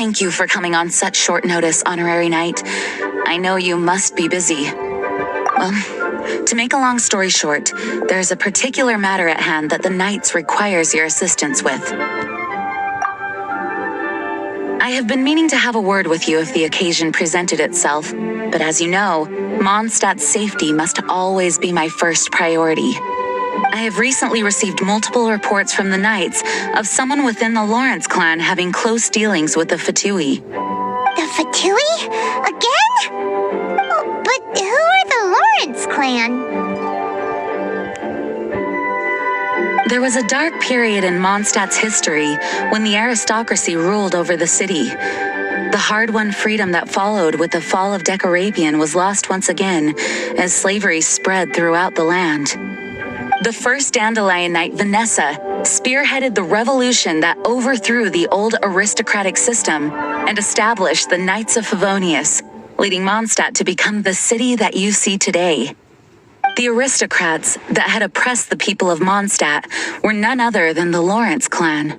Thank you for coming on such short notice, Honorary Knight. I know you must be busy. Well, to make a long story short, there's a particular matter at hand that the Knights requires your assistance with. I have been meaning to have a word with you if the occasion presented itself, but as you know, Mondstadt's safety must always be my first priority. I have recently received multiple reports from the Knights of someone within the Lawrence clan having close dealings with the Fatui. The Fatui? Again? Oh, but who are the Lawrence clan? There was a dark period in Mondstadt's history when the aristocracy ruled over the city. The hard-won freedom that followed with the fall of Decarabian was lost once again as slavery spread throughout the land. The first Dandelion Knight, Vanessa, spearheaded the revolution that overthrew the old aristocratic system and established the Knights of Favonius, leading Mondstadt to become the city that you see today. The aristocrats that had oppressed the people of Mondstadt were none other than the Lawrence clan.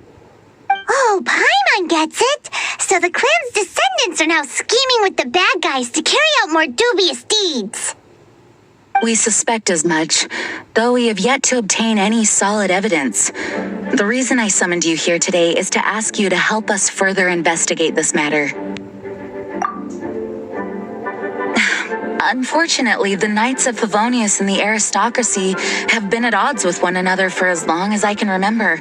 Oh, Paimon gets it! So the clan's descendants are now scheming with the bad guys to carry out more dubious deeds. We suspect as much, though we have yet to obtain any solid evidence. The reason I summoned you here today is to ask you to help us further investigate this matter. Unfortunately, the Knights of Favonius and the aristocracy have been at odds with one another for as long as I can remember.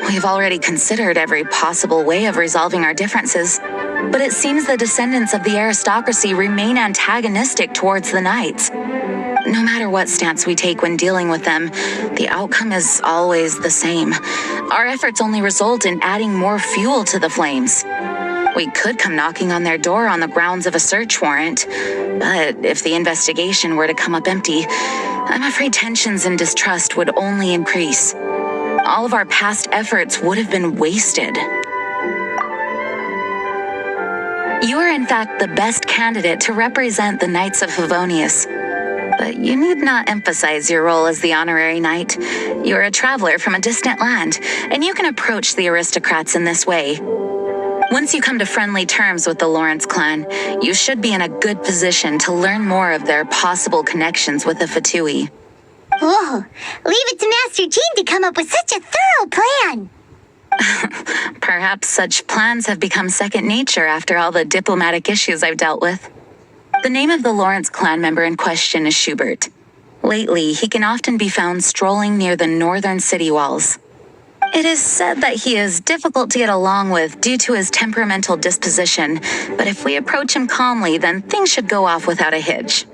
We've already considered every possible way of resolving our differences, but it seems the descendants of the aristocracy remain antagonistic towards the Knights. No matter what stance we take when dealing with them, the outcome is always the same. Our efforts only result in adding more fuel to the flames. We could come knocking on their door on the grounds of a search warrant, but if the investigation were to come up empty, I'm afraid tensions and distrust would only increase. All of our past efforts would have been wasted. You are in fact the best candidate to represent the Knights of Favonius. But you need not emphasize your role as the honorary knight. You're a traveler from a distant land, and you can approach the aristocrats in this way. Once you come to friendly terms with the Lawrence clan, you should be in a good position to learn more of their possible connections with the Fatui. Whoa, leave it to Master Jean to come up with such a thorough plan. Perhaps such plans have become second nature after all the diplomatic issues I've dealt with. The name of the Lawrence clan member in question is Schubert. Lately, he can often be found strolling near the northern city walls. It is said that he is difficult to get along with due to his temperamental disposition, but if we approach him calmly, then things should go off without a hitch.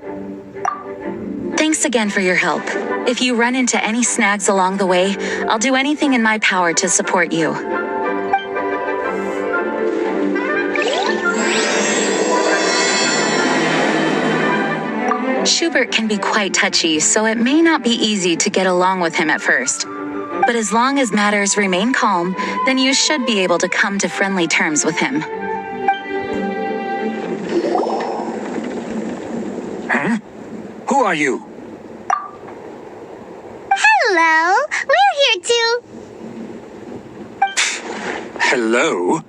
Thanks again for your help. If you run into any snags along the way, I'll do anything in my power to support you. Schubert can be quite touchy, so it may not be easy to get along with him at first. But as long as matters remain calm, then you should be able to come to friendly terms with him. Huh? Who are you? Hello, we're here too. Hello?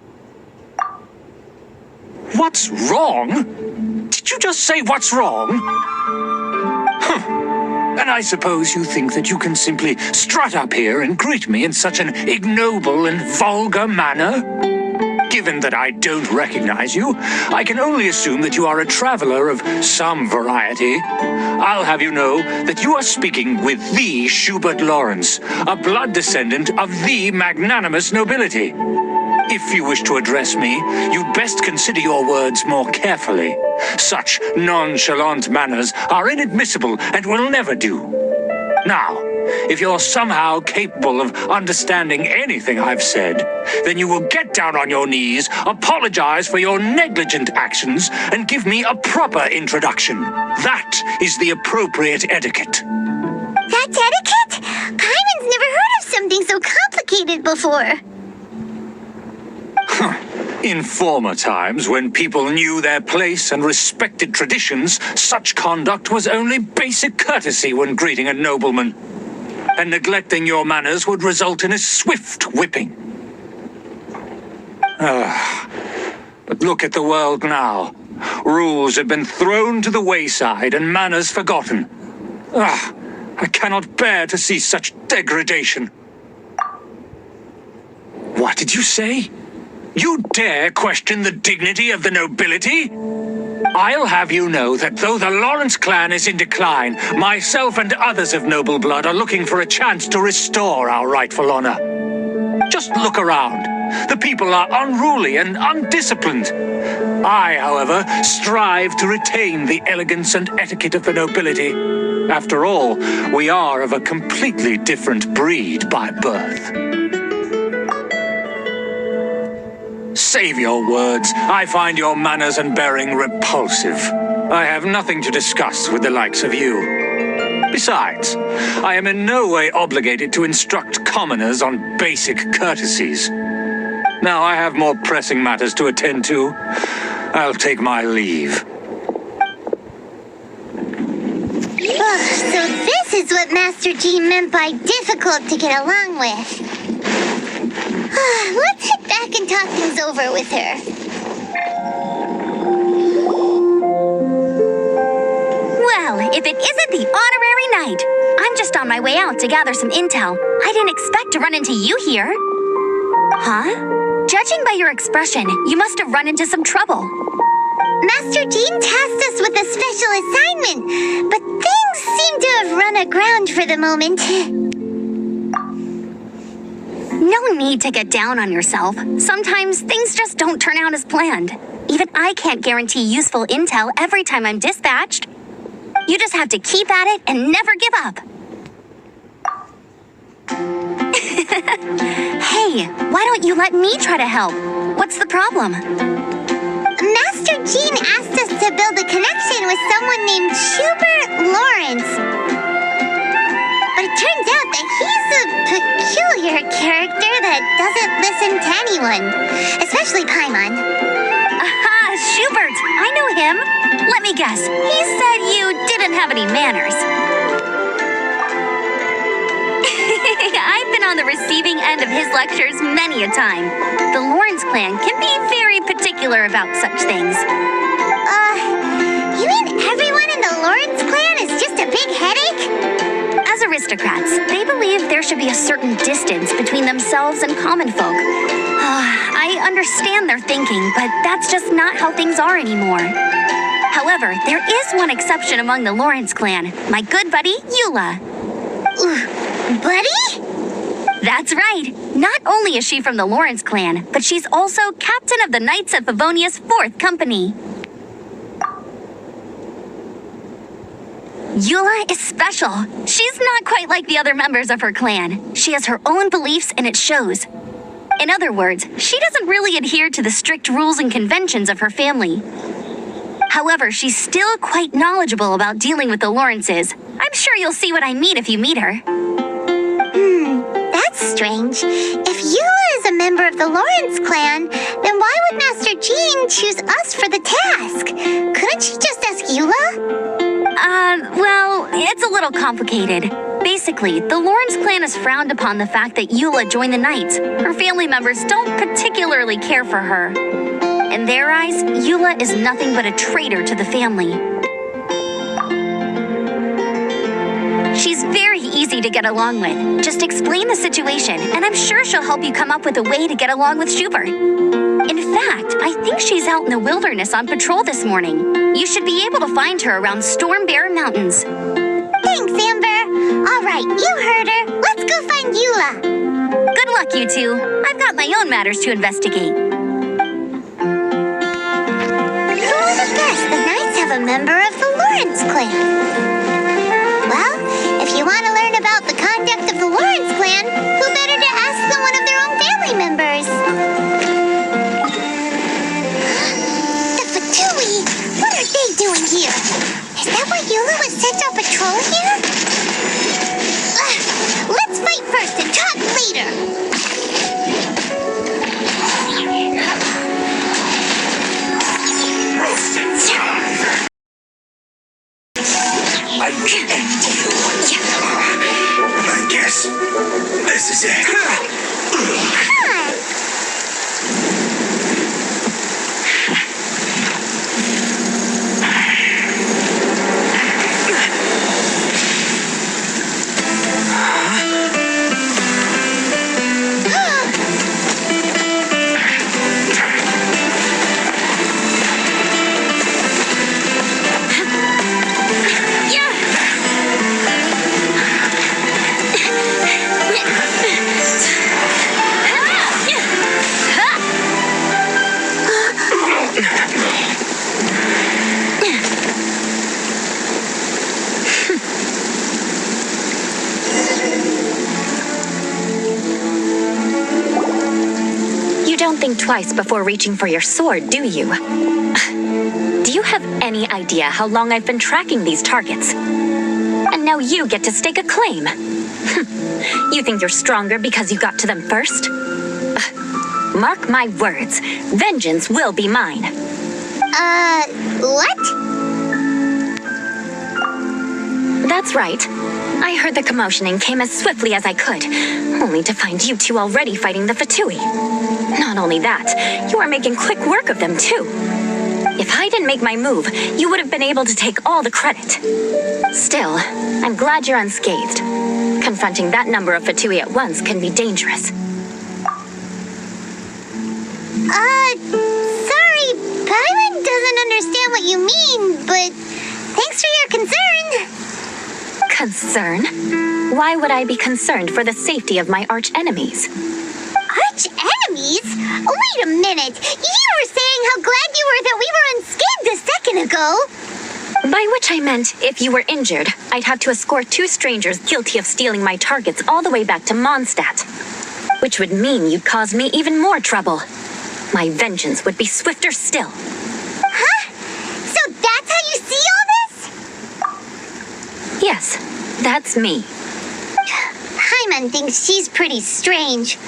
What's wrong? Did you just say what's wrong? And I suppose you think that you can simply strut up here and greet me in such an ignoble and vulgar manner? Given that I don't recognize you, I can only assume that you are a traveler of some variety. I'll have you know that you are speaking with the Schubert Lawrence, a blood descendant of the magnanimous nobility. If you wish to address me, you'd best consider your words more carefully. Such nonchalant manners are inadmissible and will never do. Now, if you're somehow capable of understanding anything I've said, then you will get down on your knees, apologize for your negligent actions, and give me a proper introduction. That is the appropriate etiquette. That's etiquette? Paimon's never heard of something so complicated before. In former times, when people knew their place and respected traditions, such conduct was only basic courtesy when greeting a nobleman. And neglecting your manners would result in a swift whipping. But look at the world now. Rules have been thrown to the wayside and manners forgotten. I cannot bear to see such degradation. What did you say? You dare question the dignity of the nobility? I'll have you know that though the Lawrence clan is in decline, myself and others of noble blood are looking for a chance to restore our rightful honor. Just look around. The people are unruly and undisciplined. I, however, strive to retain the elegance and etiquette of the nobility. After all, we are of a completely different breed by birth. Save your words. I find your manners and bearing repulsive. I have nothing to discuss with the likes of you. Besides, I am in no way obligated to instruct commoners on basic courtesies. Now I have more pressing matters to attend to. I'll take my leave. So this is what Master Jean meant by difficult to get along with. Let's head back and talk things over with her. Well, if it isn't the honorary knight. I'm just on my way out to gather some intel. I didn't expect to run into you here. Huh? Judging by your expression, you must have run into some trouble. Master Jean tasked us with a special assignment, but things seem to have run aground for the moment. No need to get down on yourself. Sometimes things just don't turn out as planned. Even I can't guarantee useful intel every time I'm dispatched. You just have to keep at it and never give up. Hey, why don't you let me try to help? What's the problem? Master Jean asked us to build a connection with someone named Schubert Lawrence. But it turns out that he's a peculiar character that doesn't listen to anyone, especially Paimon. Aha, Schubert! I know him. Let me guess. He said you didn't have any manners. I've been on the receiving end of his lectures many a time. The Lawrence clan can be very particular about such things. You mean everyone in the Lawrence clan is just a big headache? As aristocrats, they believe there should be a certain distance between themselves and common folk. I understand their thinking, but that's just not how things are anymore. However, there is one exception among the Lawrence clan, my good buddy, Eula. Buddy? That's right. Not only is she from the Lawrence clan, but she's also captain of the Knights of Favonia's 4th Company. Eula is special. She's not quite like the other members of her clan. She has her own beliefs and it shows. In other words, she doesn't really adhere to the strict rules and conventions of her family. However, she's still quite knowledgeable about dealing with the Lawrences. I'm sure you'll see what I mean if you meet her. That's strange. If Eula is a member of the Lawrence clan, then why would Master Jean choose us for the task? Couldn't she just ask Eula? Well, it's a little complicated. Basically, the Lawrence clan has frowned upon the fact that Eula joined the Knights. Her family members don't particularly care for her. In their eyes, Eula is nothing but a traitor to the family. She's very easy to get along with. Just explain the situation, and I'm sure she'll help you come up with a way to get along with Schubert. In fact, I think she's out in the wilderness on patrol this morning. You should be able to find her around Storm Bear Mountains. Thanks, Amber. All right, you heard her. Let's go find Eula. Good luck, you two. I've got my own matters to investigate. Who would have guessed the Knights have a member of the Lawrence clan? Well, if you want to learn about the conduct of the Lawrence clan, who better to ask than one of their own family members? The Fatui! What are they doing here? Is that why Eula was sent on patrol here? Let's fight first and talk later! I can end you. I guess this is it. think twice before reaching for your sword, do you? Do you have any idea how long I've been tracking these targets? And now you get to stake a claim. You think you're stronger because you got to them first? Mark my words, vengeance will be mine. What? That's right. I heard the commotion and came as swiftly as I could, only to find you two already fighting the Fatui. Not only that, you are making quick work of them too. If I didn't make my move, you would have been able to take all the credit. Still, I'm glad you're unscathed. Confronting that number of Fatui at once can be dangerous. Sorry, Paimon doesn't understand what you mean, but thanks for your concern. Concern? Why would I be concerned for the safety of my arch-enemies? Arch-enemies? Wait a minute. You were saying how glad you were that we were unscathed a second ago. By which I meant, if you were injured, I'd have to escort 2 strangers guilty of stealing my targets all the way back to Mondstadt. Which would mean you'd cause me even more trouble. My vengeance would be swifter still. Huh? So that's how you see all this? Yes, that's me. Paimon thinks she's pretty strange.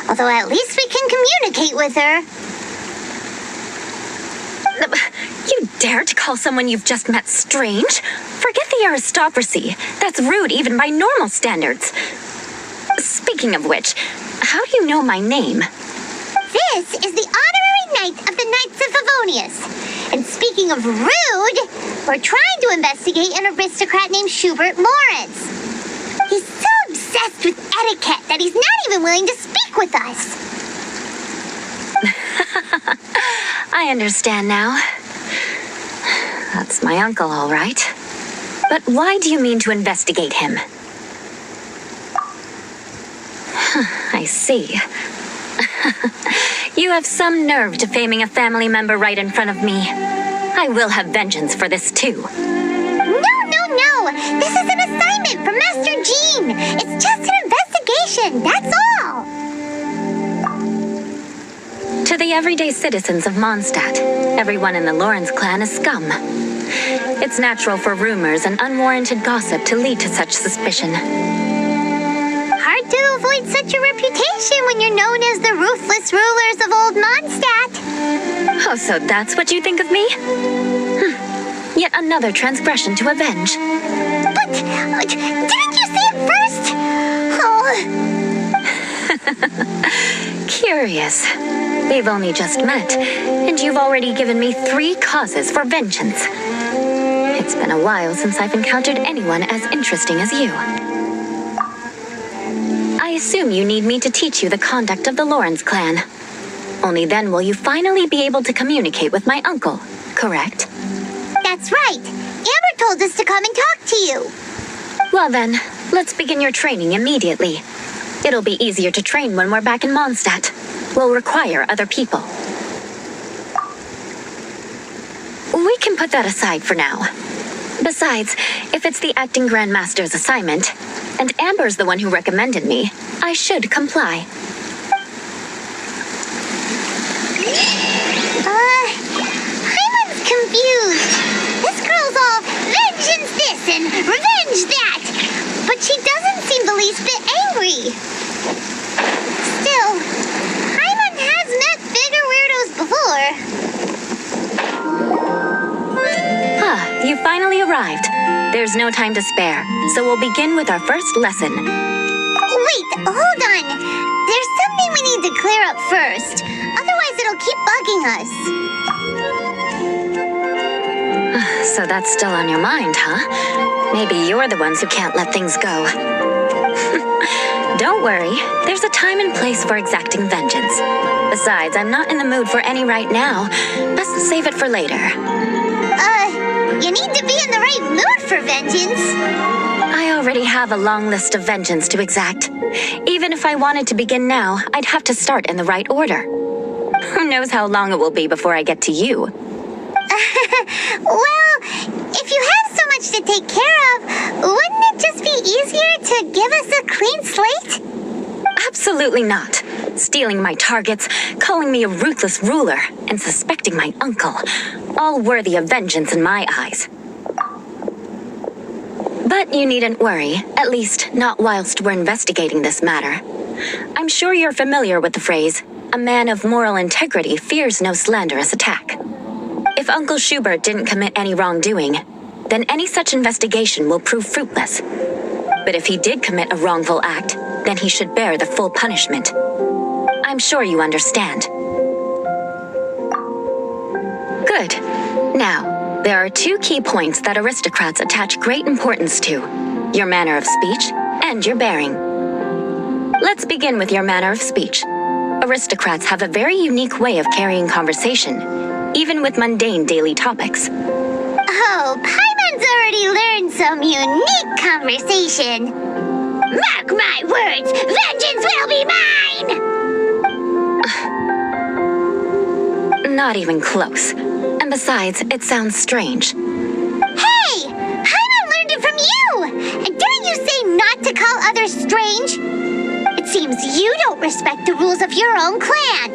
Although at least we can communicate with her. You dare to call someone you've just met strange? Forget the aristocracy. That's rude even by normal standards. Speaking of which, how do you know my name? This is the honorary knight of the Knights of Favonius. And speaking of rude, we're trying to investigate an aristocrat named Schubert Lawrence. He's so obsessed with etiquette that he's not even willing to speak with us. I understand now. That's my uncle, all right. But why do you mean to investigate him? I see. You have some nerve defaming a family member right in front of me. I will have vengeance for this too. No. This is an assignment from Master Jean. It's just an investigation, that's all. To the everyday citizens of Mondstadt, everyone in the Lawrence clan is scum. It's natural for rumors and unwarranted gossip to lead to such suspicion. Hard to avoid such a reputation when you're known as the ruthless rulers of old Mondstadt. Oh, so that's what you think of me? Yet another transgression to avenge. But, didn't you say it first? Oh. Curious. They've only just met, and you've already given me 3 causes for vengeance. It's been a while since I've encountered anyone as interesting as you. I assume you need me to teach you the conduct of the Lawrence clan. Only then will you finally be able to communicate with my uncle, correct? That's right. Amber told us to come and talk to you. Well then, let's begin your training immediately. It'll be easier to train when we're back in Mondstadt. We'll require other people. We can put that aside for now. Besides, if it's the acting Grandmaster's assignment, and Amber's the one who recommended me, I should comply. Paimon's confused. This girl's all vengeance this and revenge that. But she doesn't seem the least bit angry. Still, Paimon has met bigger weirdos before. You finally arrived. There's no time to spare, so we'll begin with our first lesson. Wait, hold on. There's something we need to clear up first. Otherwise, it'll keep bugging us. So that's still on your mind, huh? Maybe you're the ones who can't let things go. Don't worry. There's a time and place for exacting vengeance. Besides, I'm not in the mood for any right now. Best save it for later. You need to be in the right mood for vengeance. I already have a long list of vengeance to exact. Even if I wanted to begin now, I'd have to start in the right order. Who knows how long it will be before I get to you? Well, if you have so much to take care of, wouldn't it just be easier to give us a clean slate? Absolutely not. stealing my targets, calling me a ruthless ruler, and suspecting my uncle. All worthy of vengeance in my eyes. But you needn't worry, at least not whilst we're investigating this matter. I'm sure you're familiar with the phrase, a man of moral integrity fears no slanderous attack. If Uncle Schubert didn't commit any wrongdoing, then any such investigation will prove fruitless. But if he did commit a wrongful act, then he should bear the full punishment. I'm sure you understand. Good. Now, there are two key points that aristocrats attach great importance to: your manner of speech and your bearing. Let's begin with your manner of speech. Aristocrats have a very unique way of carrying conversation, even with mundane daily topics. Oh, Paimon's already learned some unique conversation. Mark my words, vengeance will be mine! Not even close. And besides, it sounds strange. Hey! Paimon learned it from you! And didn't you say not to call others strange? It seems you don't respect the rules of your own clan.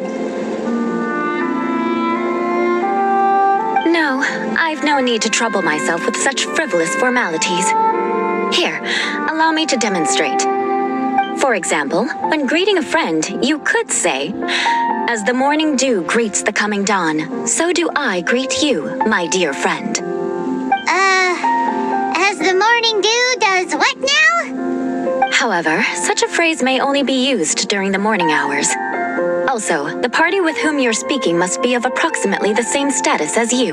No, I've no need to trouble myself with such frivolous formalities. Here, allow me to demonstrate. For example, when greeting a friend, you could say, "As the morning dew greets the coming dawn, so do I greet you, my dear friend." As the morning dew does what now? However, such a phrase may only be used during the morning hours. Also, the party with whom you're speaking must be of approximately the same status as you.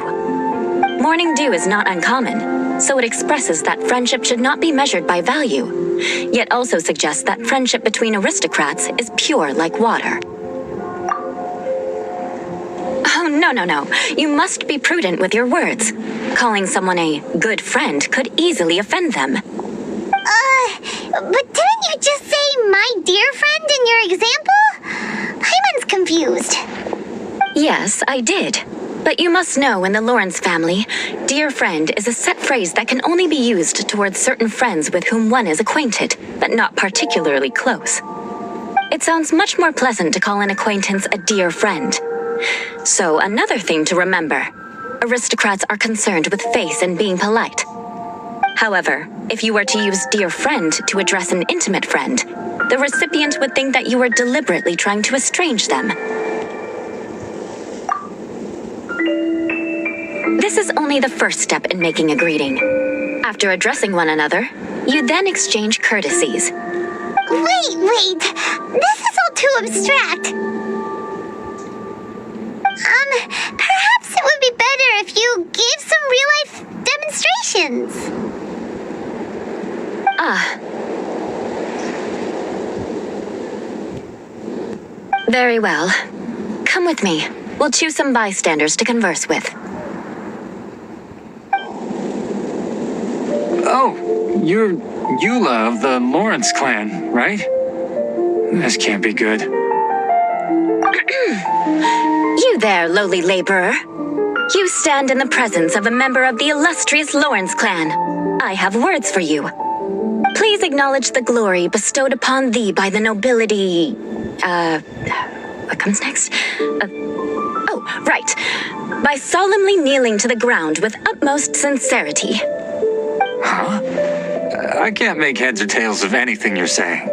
Morning dew is not uncommon, so it expresses that friendship should not be measured by value, yet also suggests that friendship between aristocrats is pure like water. Oh, no. You must be prudent with your words. Calling someone a good friend could easily offend them. But didn't you just say my dear friend in your example? Paimon's confused. Yes, I did. But you must know in the Lawrence family, dear friend is a set phrase that can only be used towards certain friends with whom one is acquainted, but not particularly close. It sounds much more pleasant to call an acquaintance a dear friend. So another thing to remember, aristocrats are concerned with face and being polite. However, if you were to use dear friend to address an intimate friend, the recipient would think that you were deliberately trying to estrange them. This is only the first step in making a greeting. After addressing one another, you then exchange courtesies. Wait. This is all too abstract. Perhaps it would be better if you gave some real-life demonstrations. Very well. Come with me. We'll choose some bystanders to converse with. Oh, you're Eula of the Lawrence clan, right? This can't be good. You there, lowly laborer. You stand in the presence of a member of the illustrious Lawrence clan. I have words for you. Please acknowledge the glory bestowed upon thee by the nobility... what comes next? Oh, right. By solemnly kneeling to the ground with utmost sincerity. Huh? I can't make heads or tails of anything you're saying.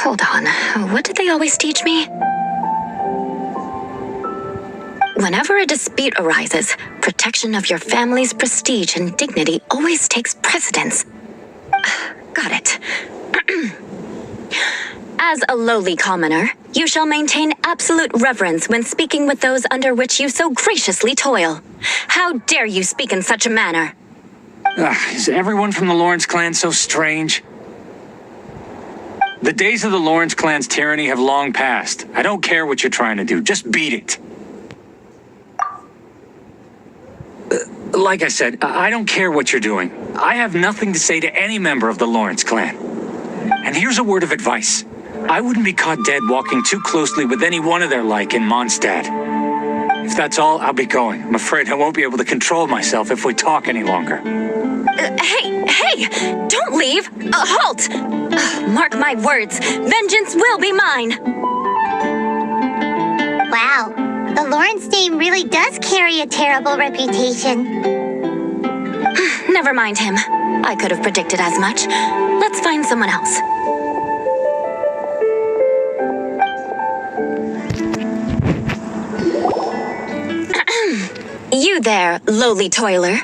Hold on. What did they always teach me? Whenever a dispute arises, protection of your family's prestige and dignity always takes precedence. Got it. As a lowly commoner, you shall maintain absolute reverence when speaking with those under which you so graciously toil. How dare you speak in such a manner? Is everyone from the Lawrence clan so strange? The days of the Lawrence clan's tyranny have long passed. I don't care what you're trying to do. Just beat it. Like I said, I don't care what you're doing. I have nothing to say to any member of the Lawrence clan. And here's a word of advice. I wouldn't be caught dead walking too closely with any one of their like in Mondstadt. If that's all, I'll be going. I'm afraid I won't be able to control myself if we talk any longer. Hey! Don't leave! Halt! Mark my words, vengeance will be mine! Wow, the Lawrence name really does carry a terrible reputation. Never mind him. I could have predicted as much. Let's find someone else. You there, lowly toiler.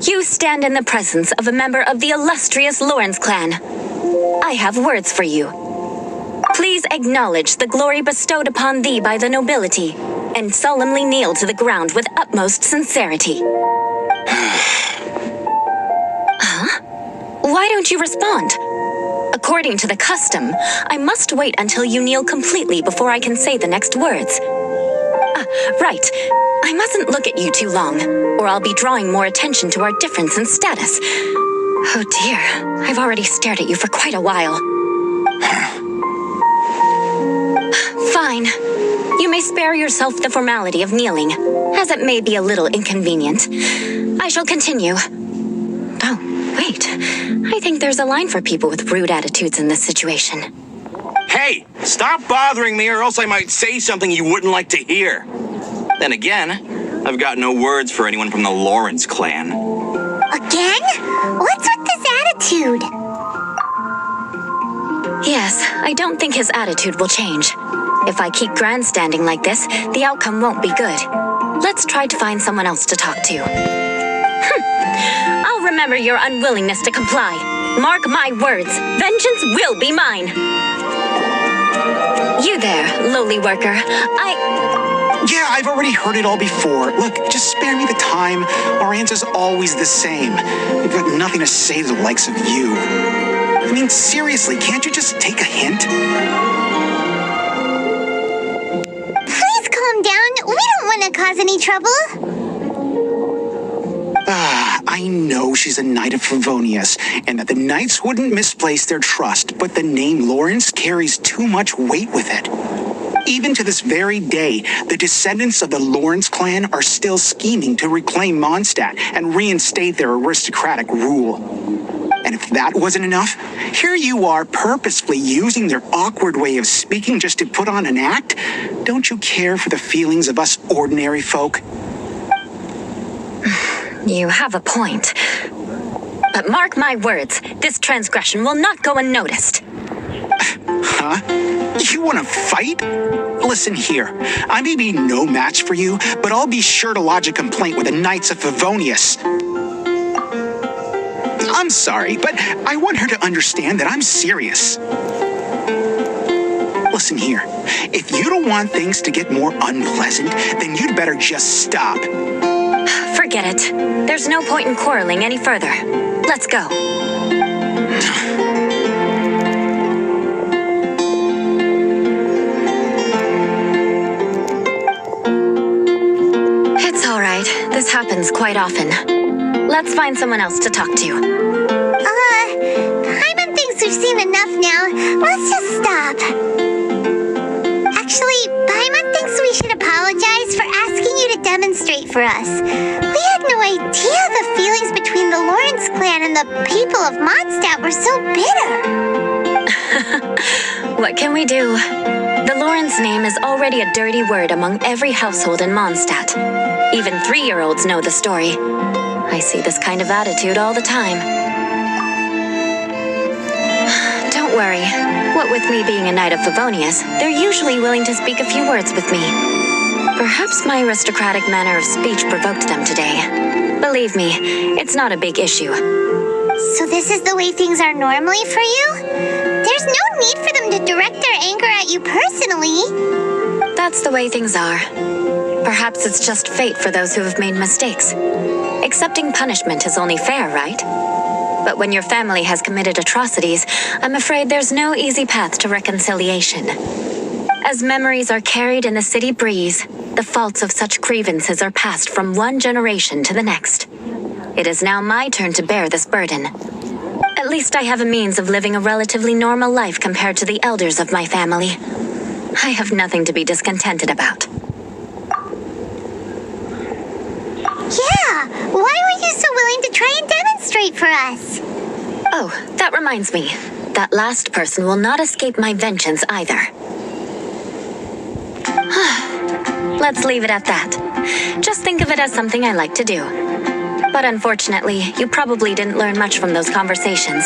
You stand in the presence of a member of the illustrious Lawrence clan. I have words for you. Please acknowledge the glory bestowed upon thee by the nobility, and solemnly kneel to the ground with utmost sincerity. Huh? Why don't you respond? According to the custom, I must wait until you kneel completely before I can say the next words. Right. I mustn't look at you too long, or I'll be drawing more attention to our difference in status. Oh dear, I've already stared at you for quite a while. Fine. You may spare yourself the formality of kneeling, as it may be a little inconvenient. I shall continue. Oh, wait. I think there's a line for people with rude attitudes in this situation. Hey, stop bothering me or else I might say something you wouldn't like to hear. Then again, I've got no words for anyone from the Lawrence clan. Again? What's with this attitude? Yes, I don't think his attitude will change. If I keep grandstanding like this, the outcome won't be good. Let's try to find someone else to talk to. I'll remember your unwillingness to comply. Mark my words, vengeance will be mine. You there, lowly worker. Yeah, I've already heard it all before. Look, just spare me the time. Our answer's always the same. We've got nothing to say to the likes of you. I mean, seriously, can't you just take a hint? Please calm down. We don't want to cause any trouble. I know she's a knight of Favonius, and that the knights wouldn't misplace their trust, but the name Lawrence carries too much weight with it. Even to this very day, the descendants of the Lawrence clan are still scheming to reclaim Mondstadt and reinstate their aristocratic rule. And if that wasn't enough, here you are purposefully using their awkward way of speaking just to put on an act? Don't you care for the feelings of us ordinary folk? You have a point. But mark my words, this transgression will not go unnoticed. Huh? You want to fight? Listen here, I may be no match for you, but I'll be sure to lodge a complaint with the Knights of Favonius. I'm sorry, but I want her to understand that I'm serious. Listen here, if you don't want things to get more unpleasant, then you'd better just stop. Forget it. There's no point in quarreling any further. Let's go. It's all right. This happens quite often. Let's find someone else to talk to. Paimon thinks we've seen enough now. Let's just stop. Actually, Paimon thinks we should apologize for asking you to demonstrate for us. We had no idea the feelings between the Lawrence clan and the people of Mondstadt were so bitter. What can we do? The Lawrence name is already a dirty word among every household in Mondstadt. Even 3-year-olds know the story. I see this kind of attitude all the time. Don't worry. What with me being a knight of Favonius, they're usually willing to speak a few words with me. Perhaps my aristocratic manner of speech provoked them today. Believe me, it's not a big issue. So this is the way things are normally for you? There's no need for them to direct their anger at you personally. That's the way things are. Perhaps it's just fate for those who have made mistakes. Accepting punishment is only fair, right? But when your family has committed atrocities, I'm afraid there's no easy path to reconciliation. As memories are carried in the city breeze, the faults of such grievances are passed from one generation to the next. It is now my turn to bear this burden. At least I have a means of living a relatively normal life compared to the elders of my family. I have nothing to be discontented about. Yeah, why were you so willing to try and demonstrate? straight for us. Oh, that reminds me. That last person will not escape my vengeance either. Let's leave it at that. Just think of it as something I like to do. But unfortunately, you probably didn't learn much from those conversations.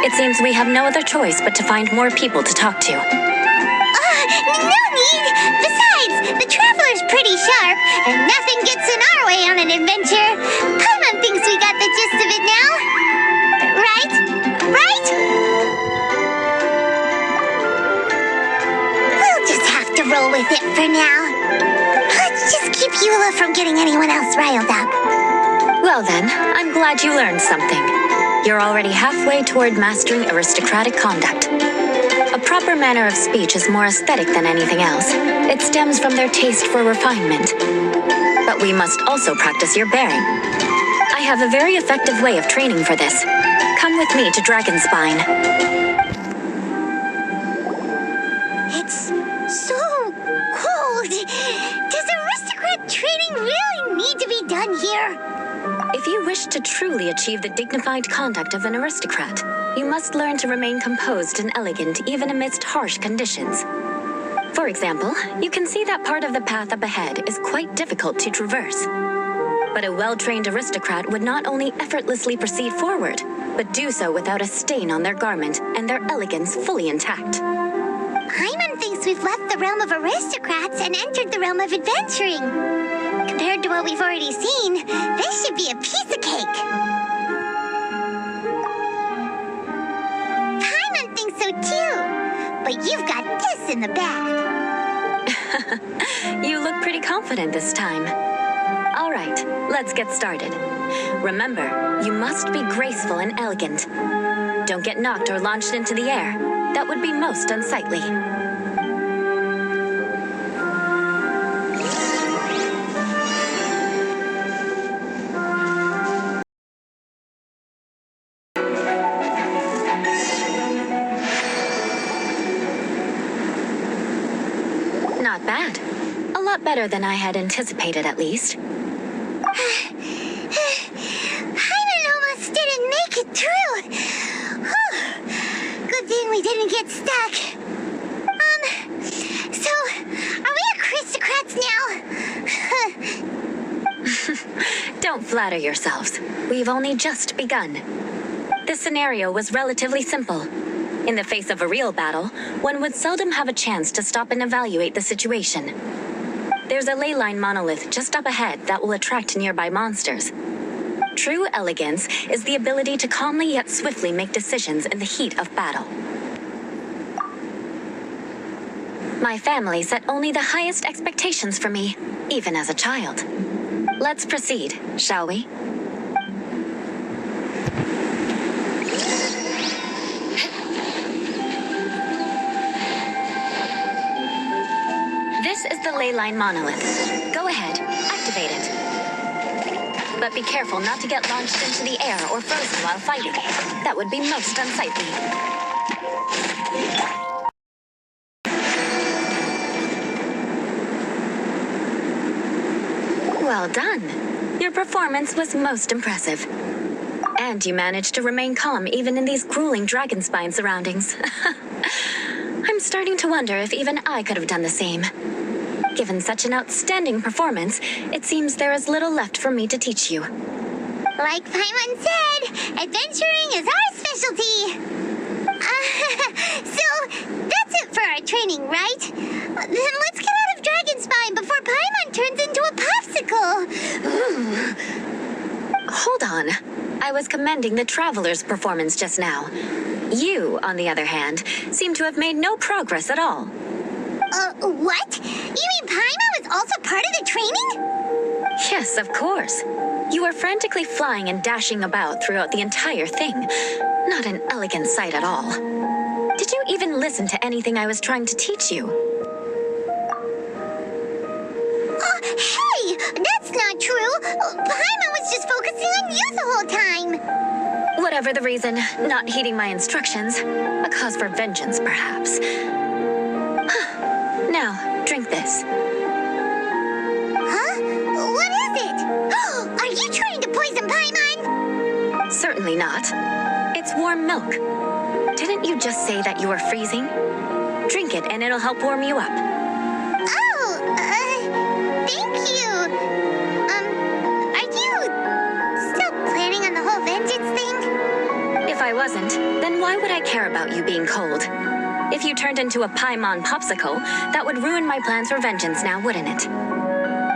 It seems we have no other choice but to find more people to talk to. No need! Besides, the Traveler's pretty sharp, and nothing gets in our way on an adventure. Paimon thinks we got the gist of it now. Right? Right? We'll just have to roll with it for now. Let's just keep Eula from getting anyone else riled up. Well then, I'm glad you learned something. You're already halfway toward mastering aristocratic conduct. A proper manner of speech is more aesthetic than anything else. It stems from their taste for refinement. But we must also practice your bearing. I have a very effective way of training for this. Come with me to Dragonspine. It's so cold. Does aristocrat training really need to be done here? If you wish to truly achieve the dignified conduct of an aristocrat, you must learn to remain composed and elegant even amidst harsh conditions. For example, you can see that part of the path up ahead is quite difficult to traverse. But a well-trained aristocrat would not only effortlessly proceed forward, but do so without a stain on their garment and their elegance fully intact. Paimon thinks we've left the realm of aristocrats and entered the realm of adventuring. Compared to what we've already seen, this should be a piece of cake. Paimon thinks so too, but you've got this in the bag. You look pretty confident this time. All right, let's get started. Remember, you must be graceful and elegant. Don't get knocked or launched into the air. That would be most unsightly. Not bad. A lot better than I had anticipated, at least. Paimon almost didn't make it through. Good thing we didn't get stuck. So, are we aristocrats now? Don't flatter yourselves. We've only just begun. This scenario was relatively simple. In the face of a real battle, one would seldom have a chance to stop and evaluate the situation. There's a ley line monolith just up ahead that will attract nearby monsters. True elegance is the ability to calmly yet swiftly make decisions in the heat of battle. My family set only the highest expectations for me, even as a child. Let's proceed, shall we? This is the ley line monolith. Go ahead, activate it. But be careful not to get launched into the air or frozen while fighting. That would be most unsightly. Well done. Your performance was most impressive. And you managed to remain calm even in these grueling Dragonspine surroundings. I'm starting to wonder if even I could have done the same. Given such an outstanding performance, it seems there is little left for me to teach you. Like Paimon said, adventuring is our specialty. So, that's it for our training, right? Then let's get out of Dragonspine before Paimon turns into a popsicle. Hold on. I was commending the Traveler's performance just now. You, on the other hand, seem to have made no progress at all. What? You mean Paimon was also part of the training? Yes, of course. You were frantically flying and dashing about throughout the entire thing. Not an elegant sight at all. Did you even listen to anything I was trying to teach you? Hey! That's not true! Paimon was just focusing on you the whole time! Whatever the reason, not heeding my instructions. A cause for vengeance, perhaps. Now, drink this. Huh? What is it? Are you trying to poison Paimon? Certainly that? It's warm milk. Didn't you just say that you were freezing? Drink it and it'll help warm you up. Oh, thank you. Are you still planning on the whole vengeance thing? If I wasn't, then why would I care about you being cold? If you turned into a Paimon popsicle, that would ruin my plans for vengeance now, wouldn't it?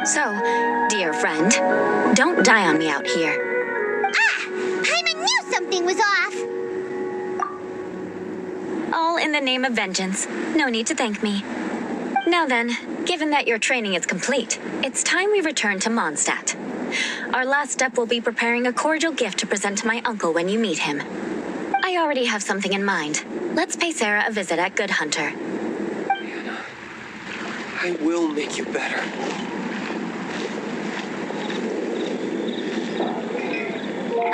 So, dear friend, don't die on me out here. Ah! Paimon knew something was off! All in the name of vengeance. No need to thank me. Now then, given that your training is complete, it's time we return to Mondstadt. Our last step will be preparing a cordial gift to present to my uncle when you meet him. I already have something in mind. Let's pay Sarah a visit at Good Hunter. I will make you better.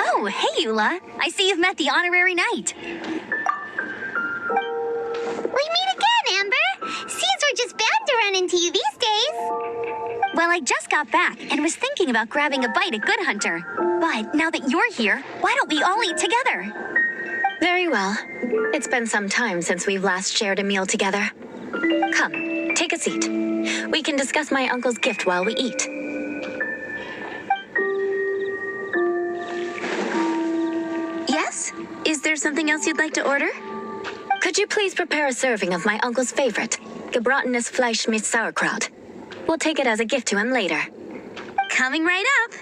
Oh, hey, Eula. I see you've met the honorary knight. We meet again, Amber! Seems we're just bound to run into you these days. Well, I just got back and was thinking about grabbing a bite at Good Hunter. But now that you're here, why don't we all eat together? Very well. It's been some time since we've last shared a meal together. Come, take a seat. We can discuss my uncle's gift while we eat. Yes? Is there something else you'd like to order? Could you please prepare a serving of my uncle's favorite, gebratenes Fleisch mit Sauerkraut? We'll take it as a gift to him later. Coming right up.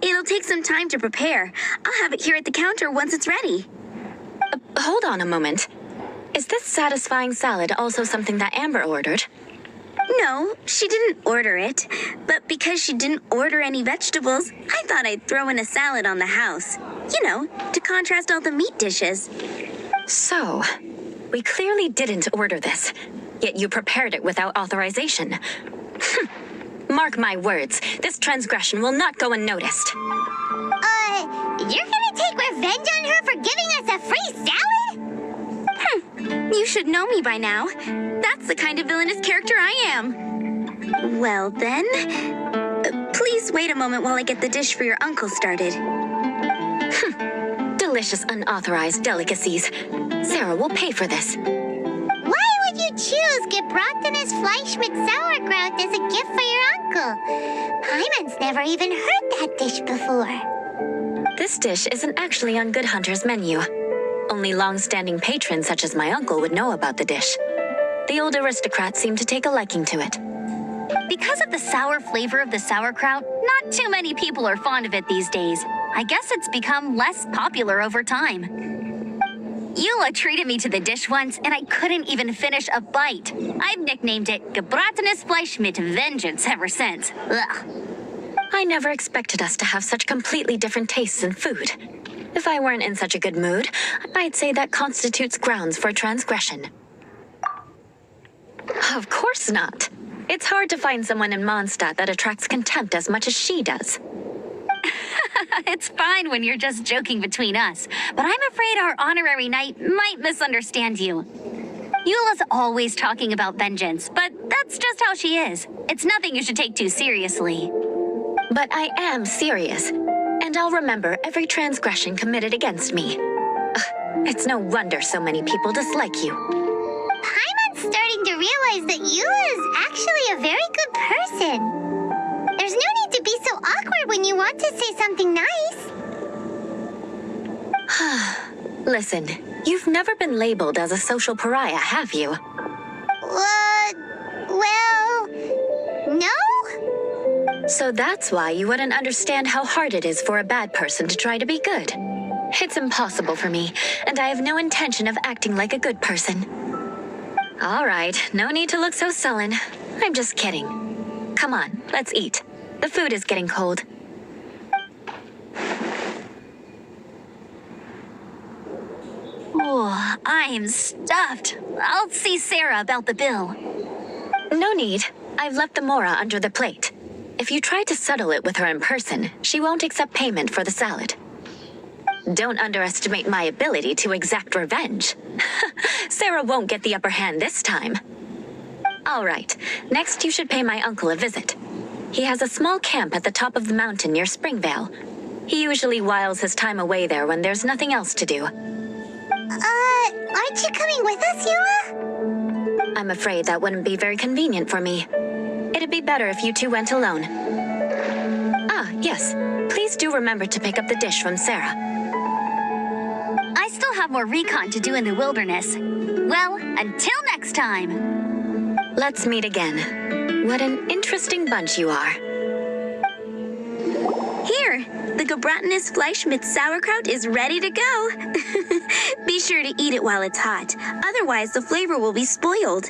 It'll take some time to prepare. I'll have it here at the counter once it's ready. Hold on a moment. Is this satisfying salad also something that Amber ordered? No, she didn't order it. But because she didn't order any vegetables, I thought I'd throw in a salad on the house. You know, to contrast all the meat dishes. So, we clearly didn't order this, yet you prepared it without authorization. Mark my words, this transgression will not go unnoticed. You're gonna take revenge on her for giving us a free salad? You should know me by now. That's the kind of villainous character I am. Well then, please wait a moment while I get the dish for your uncle started. Delicious unauthorized delicacies. Sarah will pay for this. Why would you choose gebratenes Fleisch mit Sauerkraut as a gift for your uncle? Paimon's never even heard that dish before. This dish isn't actually on Good Hunter's menu. Only long-standing patrons such as my uncle would know about the dish. The old aristocrats seem to take a liking to it. Because of the sour flavor of the sauerkraut, not too many people are fond of it these days. I guess it's become less popular over time. Eula treated me to the dish once, and I couldn't even finish a bite. I've nicknamed it gebratenes Fleisch mit Vengeance ever since. Ugh. I never expected us to have such completely different tastes in food. If I weren't in such a good mood, I'd say that constitutes grounds for transgression. Of course not. It's hard to find someone in Mondstadt that attracts contempt as much as she does. It's fine when you're just joking between us, but I'm afraid our honorary knight might misunderstand you. Eula's always talking about vengeance, but that's just how she is. It's nothing you should take too seriously. But I am serious, and I'll remember every transgression committed against me. It's no wonder so many people dislike you. Paimon's starting to realize that Eula is actually a very good person. There's no need to be so awkward when you want to say something nice. Listen, you've never been labeled as a social pariah, have you? Well, no? So that's why you wouldn't understand how hard it is for a bad person to try to be good. It's impossible for me, and I have no intention of acting like a good person. All right, no need to look so sullen. I'm just kidding. Come on, let's eat. The food is getting cold. Oh, I am stuffed. I'll see Sarah about the bill. No need. I've left the mora under the plate. If you try to settle it with her in person, she won't accept payment for the salad. Don't underestimate my ability to exact revenge. Sarah won't get the upper hand this time. All right, next you should pay my uncle a visit. He has a small camp at the top of the mountain near Springvale. He usually whiles his time away there when there's nothing else to do. Aren't you coming with us, Eula? I'm afraid that wouldn't be very convenient for me. It'd be better if you two went alone. Ah, yes. Please do remember to pick up the dish from Sarah. I still have more recon to do in the wilderness. Well, until next time. Let's meet again. What an interesting bunch you are. Here, the Gebratenes Fleisch mit sauerkraut is ready to go. Be sure to eat it while it's hot, otherwise the flavor will be spoiled.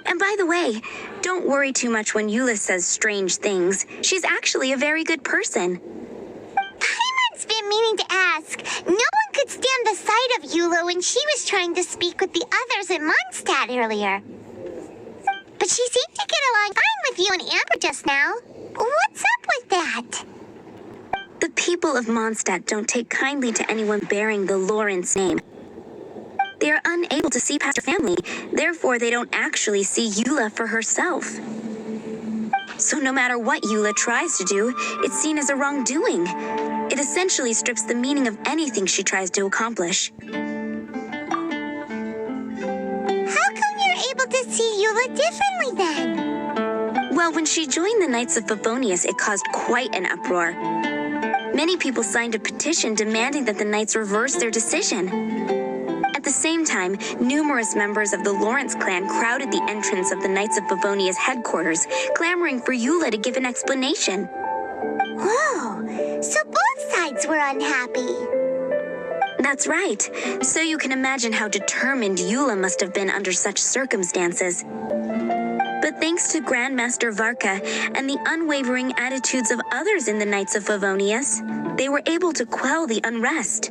And by the way, don't worry too much when Eula says strange things. She's actually a very good person. Paimon's been meaning to ask. No one could stand the sight of Eula when she was trying to speak with the others in Mondstadt earlier. But she seemed to get along fine with you and Amber just now. What's up with that? The people of Mondstadt don't take kindly to anyone bearing the Lawrence name. They are unable to see past her family, therefore they don't actually see Eula for herself. So no matter what Eula tries to do, it's seen as a wrongdoing. It essentially strips the meaning of anything she tries to accomplish. How come you're able to see Eula differently then? Well, when she joined the Knights of Favonius, it caused quite an uproar. Many people signed a petition demanding that the Knights reverse their decision. At the same time, numerous members of the Lawrence clan crowded the entrance of the Knights of Favonius headquarters, clamoring for Eula to give an explanation. Whoa, so both sides were unhappy. That's right. So you can imagine how determined Eula must have been under such circumstances. But thanks to Grandmaster Varka and the unwavering attitudes of others in the Knights of Favonius, they were able to quell the unrest.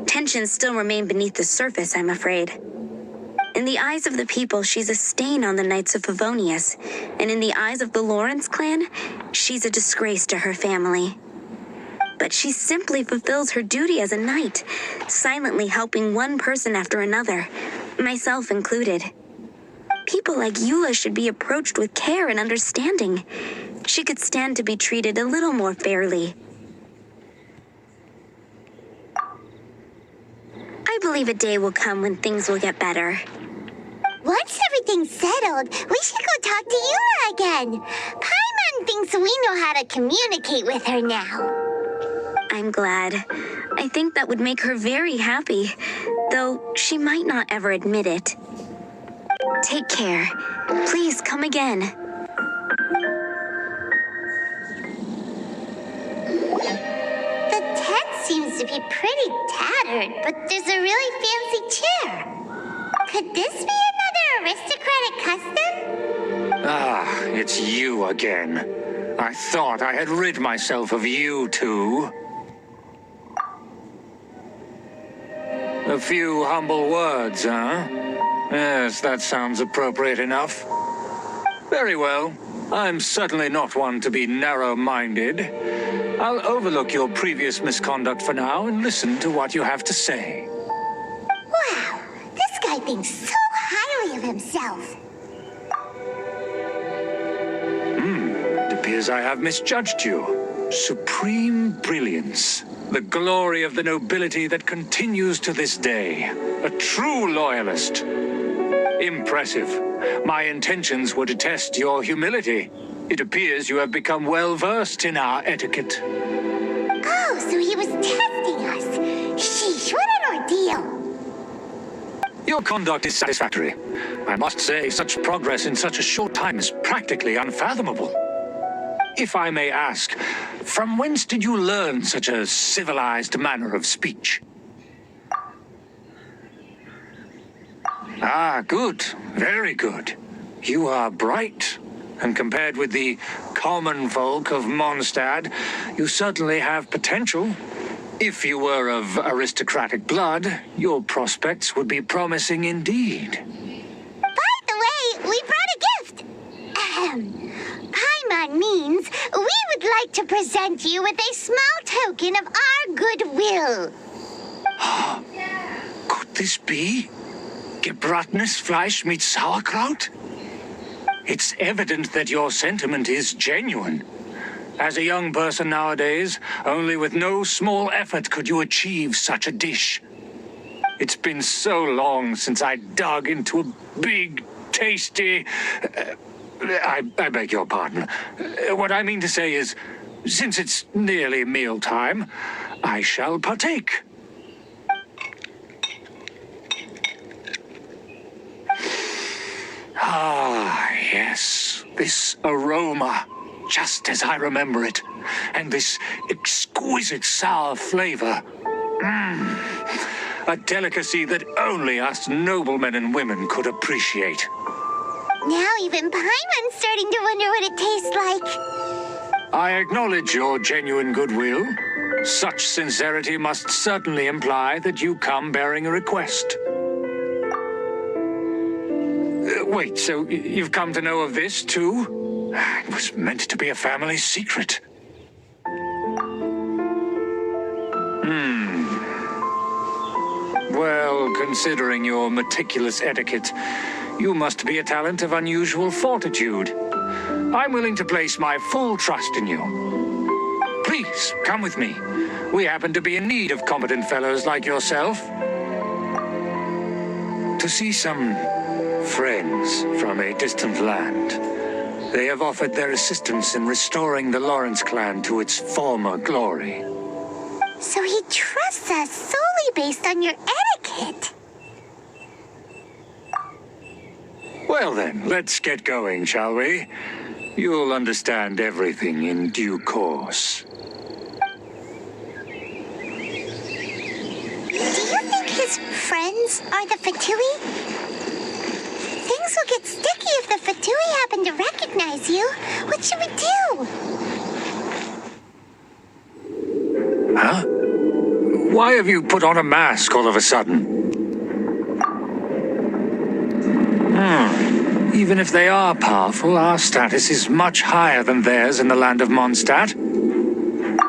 Tensions still remain beneath the surface, I'm afraid. In the eyes of the people, she's a stain on the Knights of Favonius, and in the eyes of the Lawrence clan, she's a disgrace to her family. But she simply fulfills her duty as a knight, silently helping one person after another, myself included. People like Eula should be approached with care and understanding. She could stand to be treated a little more fairly. I believe a day will come when things will get better. Once everything's settled, we should go talk to Eula again. Paimon thinks we know how to communicate with her now. I'm glad. I think that would make her very happy, though she might not ever admit it. Take care. Please come again. The tent seems to be pretty tattered, but there's a really fancy chair. Could this be another aristocratic custom? Ah, it's you again. I thought I had rid myself of you two. A few humble words, huh? Yes, that sounds appropriate enough. Very well. I'm certainly not one to be narrow-minded. I'll overlook your previous misconduct for now and listen to what you have to say. Wow, this guy thinks so highly of himself. It appears I have misjudged you. Supreme brilliance. The glory of the nobility that continues to this day. A true loyalist. Impressive. My intentions were to test your humility. It appears you have become well-versed in our etiquette. Oh, so he was testing us. Sheesh, what an ordeal. Your conduct is satisfactory. I must say, such progress in such a short time is practically unfathomable. If I may ask, from whence did you learn such a civilized manner of speech? Ah, good. Very good. You are bright. And compared with the common folk of Mondstadt, you certainly have potential. If you were of aristocratic blood, your prospects would be promising indeed. By the way, we brought a gift. Paimon means we would like to present you with a small token of our goodwill. Could this be Gebratenes Fleisch mit Sauerkraut? It's evident that your sentiment is genuine. As a young person nowadays, only with no small effort could you achieve such a dish. It's been so long since I dug into a big, tasty... I beg your pardon. What I mean to say is, since it's nearly mealtime, I shall partake. Ah, yes. This aroma, just as I remember it. And this exquisite sour flavor. A delicacy that only us noblemen and women could appreciate. Now even Paimon's starting to wonder what it tastes like. I acknowledge your genuine goodwill. Such sincerity must certainly imply that you come bearing a request. Wait, so you've come to know of this, too? It was meant to be a family secret. Well, considering your meticulous etiquette, you must be a talent of unusual fortitude. I'm willing to place my full trust in you. Please, come with me. We happen to be in need of competent fellows like yourself. To see some friends from a distant land. They have offered their assistance in restoring the Lawrence clan to its former glory. So he trusts us solely based on your etiquette. Well then, let's get going, shall we? You'll understand everything in due course. Do you think his friends are the Fatui? Things will get sticky if the Fatui happen to recognize you. What should we do? Huh? Why have you put on a mask all of a sudden? Even if they are powerful, our status is much higher than theirs in the land of Mondstadt.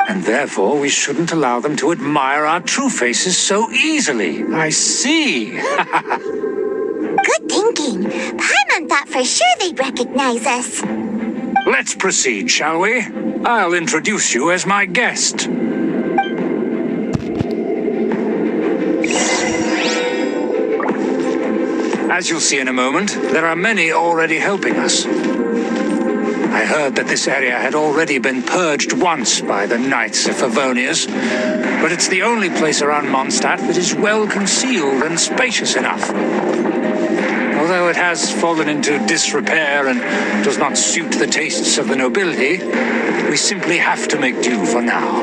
And therefore, we shouldn't allow them to admire our true faces so easily. I see. Good thinking. Paimon thought for sure they'd recognize us. Let's proceed, shall we? I'll introduce you as my guest. As you'll see in a moment, there are many already helping us. I heard that this area had already been purged once by the Knights of Favonius, but it's the only place around Mondstadt that is well concealed and spacious enough. Although it has fallen into disrepair and does not suit the tastes of the nobility, we simply have to make do for now.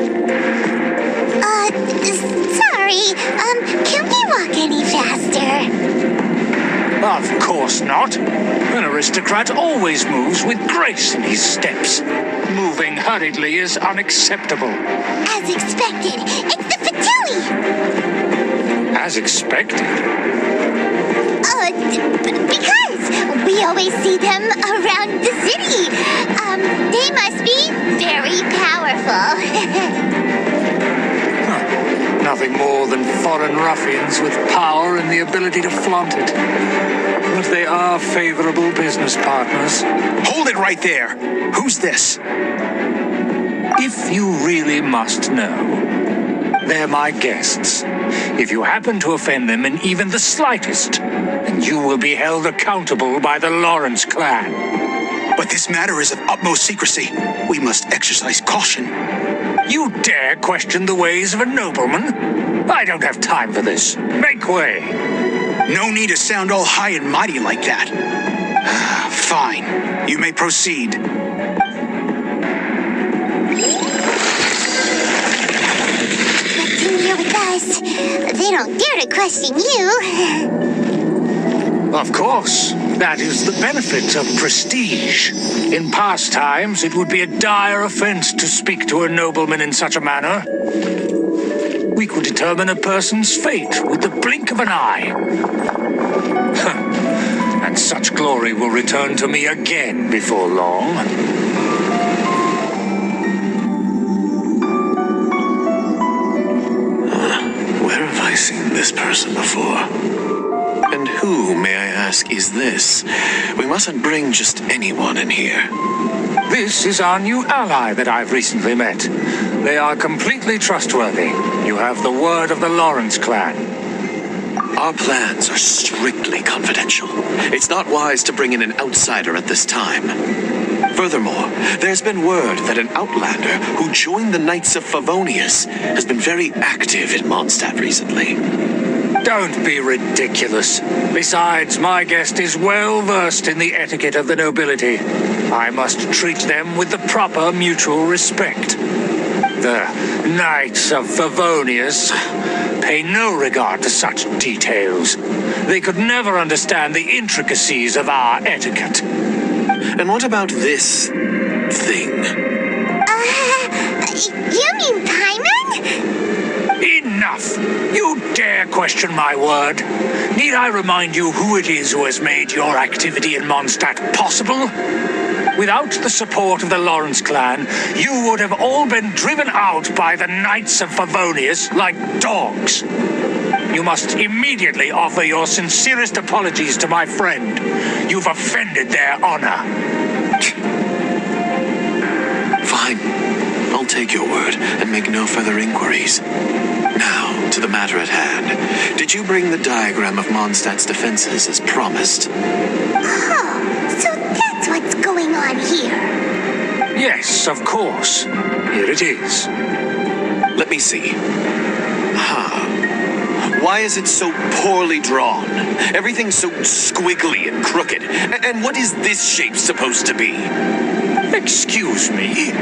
Sorry, can we walk any faster? Of course not. An aristocrat always moves with grace in his steps. Moving hurriedly is unacceptable. As expected, it's the Fatui! As expected? Because we always see them around the city. They must be very powerful. Nothing more than foreign ruffians with power and the ability to flaunt it. But they are favorable business partners. Hold it right there. Who's this? If you really must know, they're my guests. If you happen to offend them in even the slightest, then you will be held accountable by the Lawrence clan. But this matter is of utmost secrecy. We must exercise caution. You dare question the ways of a nobleman? I don't have time for this. Make way. No need to sound all high and mighty like that. Fine. You may proceed. Here with us. They don't dare to question you. Of course. That is the benefit of prestige. In past times, it would be a dire offense to speak to a nobleman in such a manner. We could determine a person's fate with the blink of an eye. And such glory will return to me again before long. Where have I seen this person before? And who, may I ask, is this? We mustn't bring just anyone in here. This is our new ally that I've recently met. They are completely trustworthy. You have the word of the Lawrence clan. Our plans are strictly confidential. It's not wise to bring in an outsider at this time. Furthermore, there's been word that an outlander who joined the Knights of Favonius has been very active in Mondstadt recently. Don't be ridiculous. Besides, my guest is well versed in the etiquette of the nobility. I must treat them with the proper mutual respect. The Knights of Favonius pay no regard to such details. They could never understand the intricacies of our etiquette. And what about this thing? You mean Paimon? Enough! You dare question my word? Need I remind you who it is who has made your activity in Mondstadt possible? Without the support of the Lawrence clan, you would have all been driven out by the Knights of Favonius like dogs. You must immediately offer your sincerest apologies to my friend. You've offended their honor. Fine. I'll take your word and make no further inquiries. Now, to the matter at hand. Did you bring the diagram of Mondstadt's defenses as promised? Oh, so that's what's going on here. Yes, of course. Here it is. Let me see. Why is it so poorly drawn? Everything's so squiggly and crooked. And what is this shape supposed to be? Excuse me.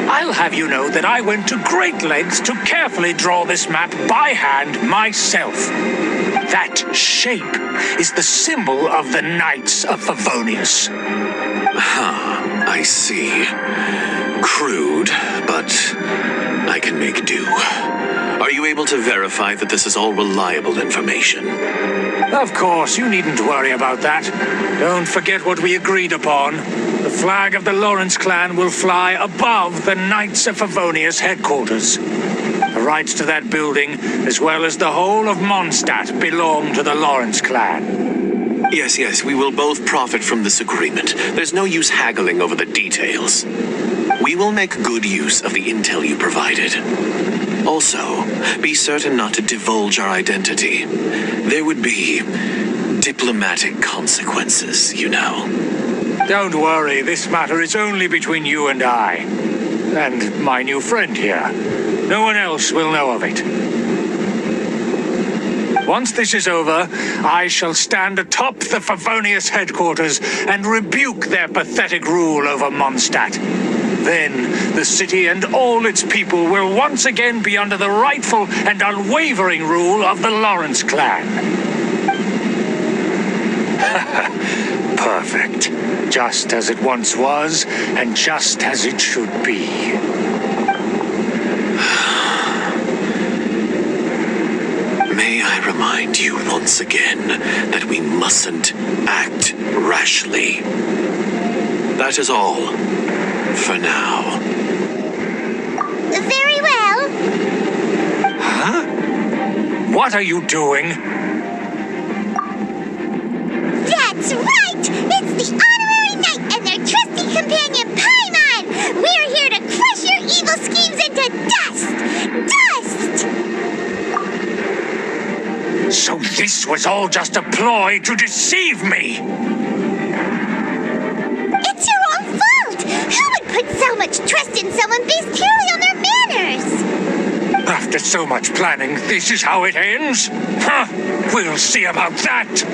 I'll have you know that I went to great lengths to carefully draw this map by hand myself. That shape is the symbol of the Knights of Favonius. I see. Crude, but I can make do. Are you able to verify that this is all reliable information? Of course, you needn't worry about that. Don't forget what we agreed upon. The flag of the Lawrence clan will fly above the Knights of Favonius headquarters. The rights to that building, as well as the whole of Mondstadt, belong to the Lawrence clan. Yes, we will both profit from this agreement. There's no use haggling over the details. We will make good use of the intel you provided. Also, be certain not to divulge our identity. There would be diplomatic consequences, you know. Don't worry, this matter is only between you and I. And my new friend here. No one else will know of it. Once this is over, I shall stand atop the Favonius headquarters and rebuke their pathetic rule over Mondstadt. Then, the city and all its people will once again be under the rightful and unwavering rule of the Lawrence clan. Perfect. Just as it once was, and just as it should be. May I remind you once again that we mustn't act rashly. That is all. For now. Very well. Huh? What are you doing? That's right! It's the honorary knight and their trusty companion, Paimon! We're here to crush your evil schemes into dust! Dust! So this was all just a ploy to deceive me! It's your own fault! Who would put so much trust in someone based purely on their manners? After so much planning, this is how it ends? Huh? We'll see about that!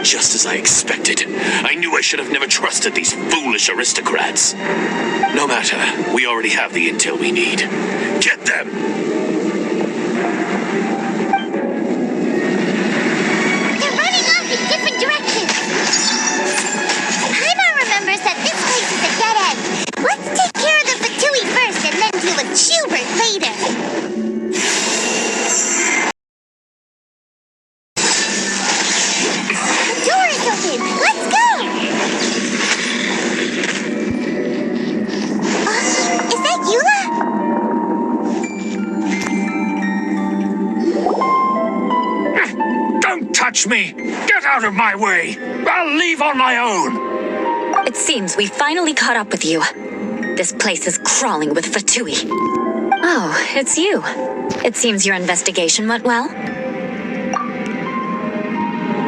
Just as I expected. I knew I should have never trusted these foolish aristocrats. No matter, we already have the intel we need. Get them! They're running off in different directions. Paimon remembers that this place is a dead end. Let's take care of the Fatui first and then deal with Schubert later. Let's go! Is that Eula? Don't touch me! Get out of my way! I'll leave on my own! It seems we finally caught up with you. This place is crawling with Fatui. Oh, it's you. It seems your investigation went well.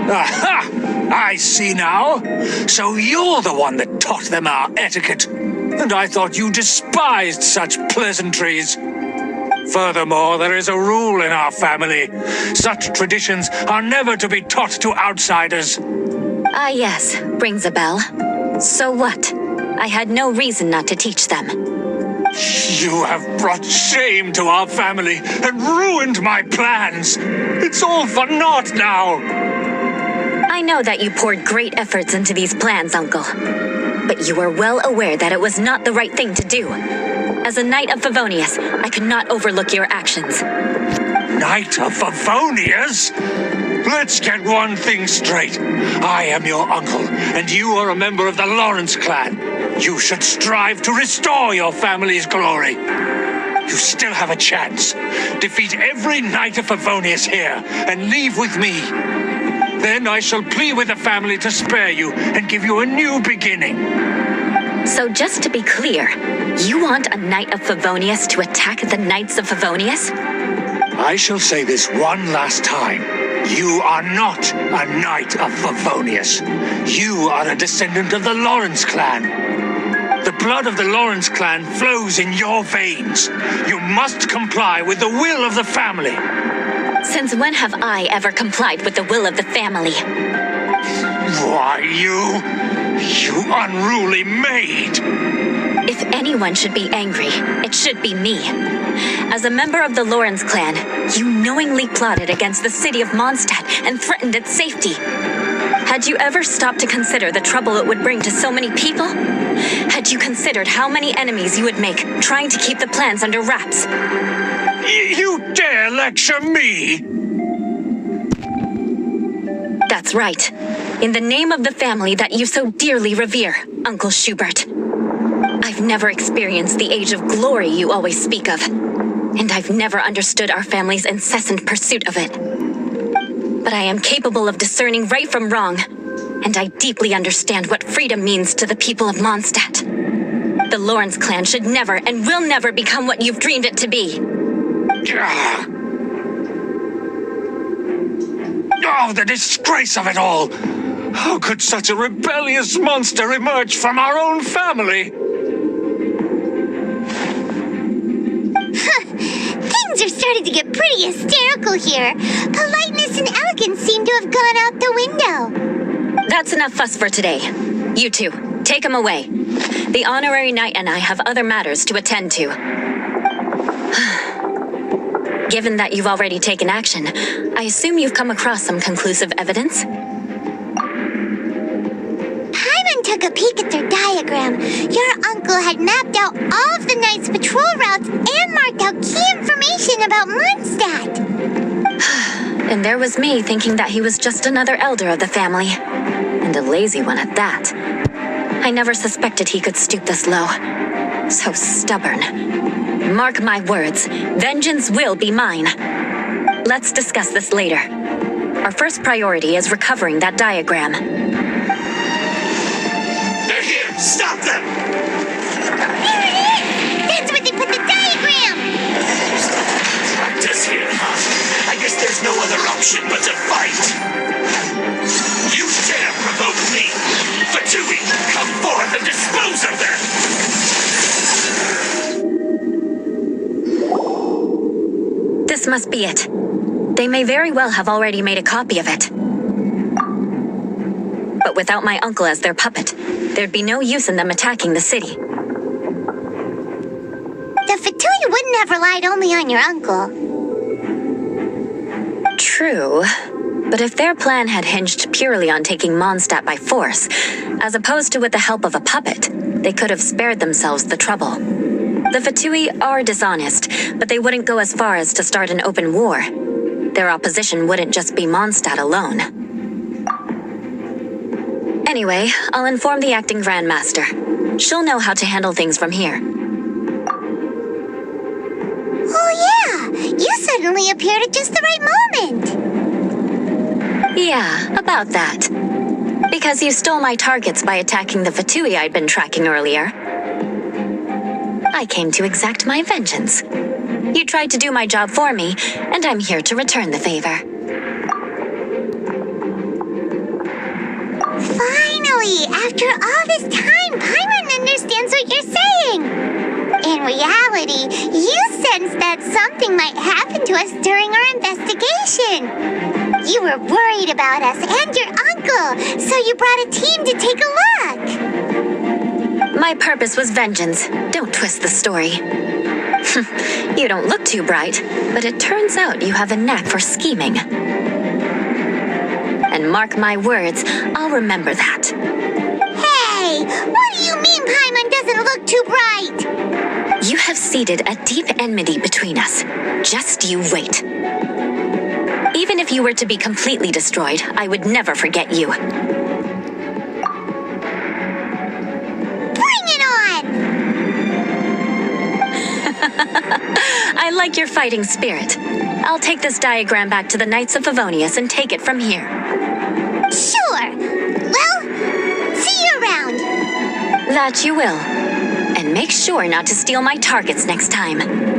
Aha! I see now. So you're the one that taught them our etiquette. And I thought you despised such pleasantries. Furthermore, there is a rule in our family. Such traditions are never to be taught to outsiders. Ah, yes, rings a bell. So what? I had no reason not to teach them. You have brought shame to our family and ruined my plans. It's all for naught now. I know that you poured great efforts into these plans, Uncle. But you are well aware that it was not the right thing to do. As a Knight of Favonius, I could not overlook your actions. Knight of Favonius? Let's get one thing straight. I am your uncle, and you are a member of the Lawrence clan. You should strive to restore your family's glory. You still have a chance. Defeat every Knight of Favonius here, and leave with me. Then I shall plead with the family to spare you and give you a new beginning. So just to be clear, you want a Knight of Favonius to attack the Knights of Favonius? I shall say this one last time. You are not a Knight of Favonius. You are a descendant of the Lawrence clan. The blood of the Lawrence clan flows in your veins. You must comply with the will of the family. Since when have I ever complied with the will of the family? Why, you unruly maid! If anyone should be angry, it should be me. As a member of the Lawrence clan, you knowingly plotted against the city of Mondstadt and threatened its safety. Had you ever stopped to consider the trouble it would bring to so many people? Had you considered how many enemies you would make trying to keep the plans under wraps? You dare lecture me? That's right. In the name of the family that you so dearly revere, Uncle Schubert. I've never experienced the age of glory you always speak of, and I've never understood our family's incessant pursuit of it. But I am capable of discerning right from wrong, and I deeply understand what freedom means to the people of Mondstadt. The Lawrence clan should never and will never become what you've dreamed it to be. Oh, the disgrace of it all! How could such a rebellious monster emerge from our own family? Things are starting to get pretty hysterical here. Politeness and elegance seem to have gone out the window. That's enough fuss for today. You two, take him away. The honorary knight and I have other matters to attend to. Given that you've already taken action, I assume you've come across some conclusive evidence? Paimon took a peek at their diagram. Your uncle had mapped out all of the Knight's patrol routes and marked out key information about Mondstadt. And there was me thinking that he was just another elder of the family. And a lazy one at that. I never suspected he could stoop this low. So stubborn. Mark my words, vengeance will be mine. Let's discuss this later. Our first priority is recovering that diagram. They're here! Stop them! There it is! That's where they put the diagram! Practice here, huh? I guess there's no other option but to fight! You dare provoke me! Fatui, come forth and dispose of them! This must be it. They may very well have already made a copy of it. But without my uncle as their puppet, there'd be no use in them attacking the city. The Fatui wouldn't have relied only on your uncle. True. But if their plan had hinged purely on taking Mondstadt by force, as opposed to with the help of a puppet, they could have spared themselves the trouble. The Fatui are dishonest, but they wouldn't go as far as to start an open war. Their opposition wouldn't just be Mondstadt alone. Anyway, I'll inform the acting Grandmaster. She'll know how to handle things from here. Oh yeah, you suddenly appeared at just the right moment. Yeah, about that. Because you stole my targets by attacking the Fatui I'd been tracking earlier. I came to exact my vengeance. You tried to do my job for me, and I'm here to return the favor. Finally, after all this time, Paimon understands what you're saying. In reality, you sensed that something might happen to us during our investigation. You were worried about us and your uncle, so you brought a team to take a look. My purpose was vengeance. Don't twist the story. You don't look too bright, but it turns out you have a knack for scheming. And mark my words, I'll remember that. Hey, what do you mean Paimon doesn't look too bright? You have seeded a deep enmity between us. Just you wait. Even if you were to be completely destroyed, I would never forget you. Bring it on! I like your fighting spirit. I'll take this diagram back to the Knights of Favonius and take it from here. Sure. Well, see you around. That you will. And make sure not to steal my targets next time.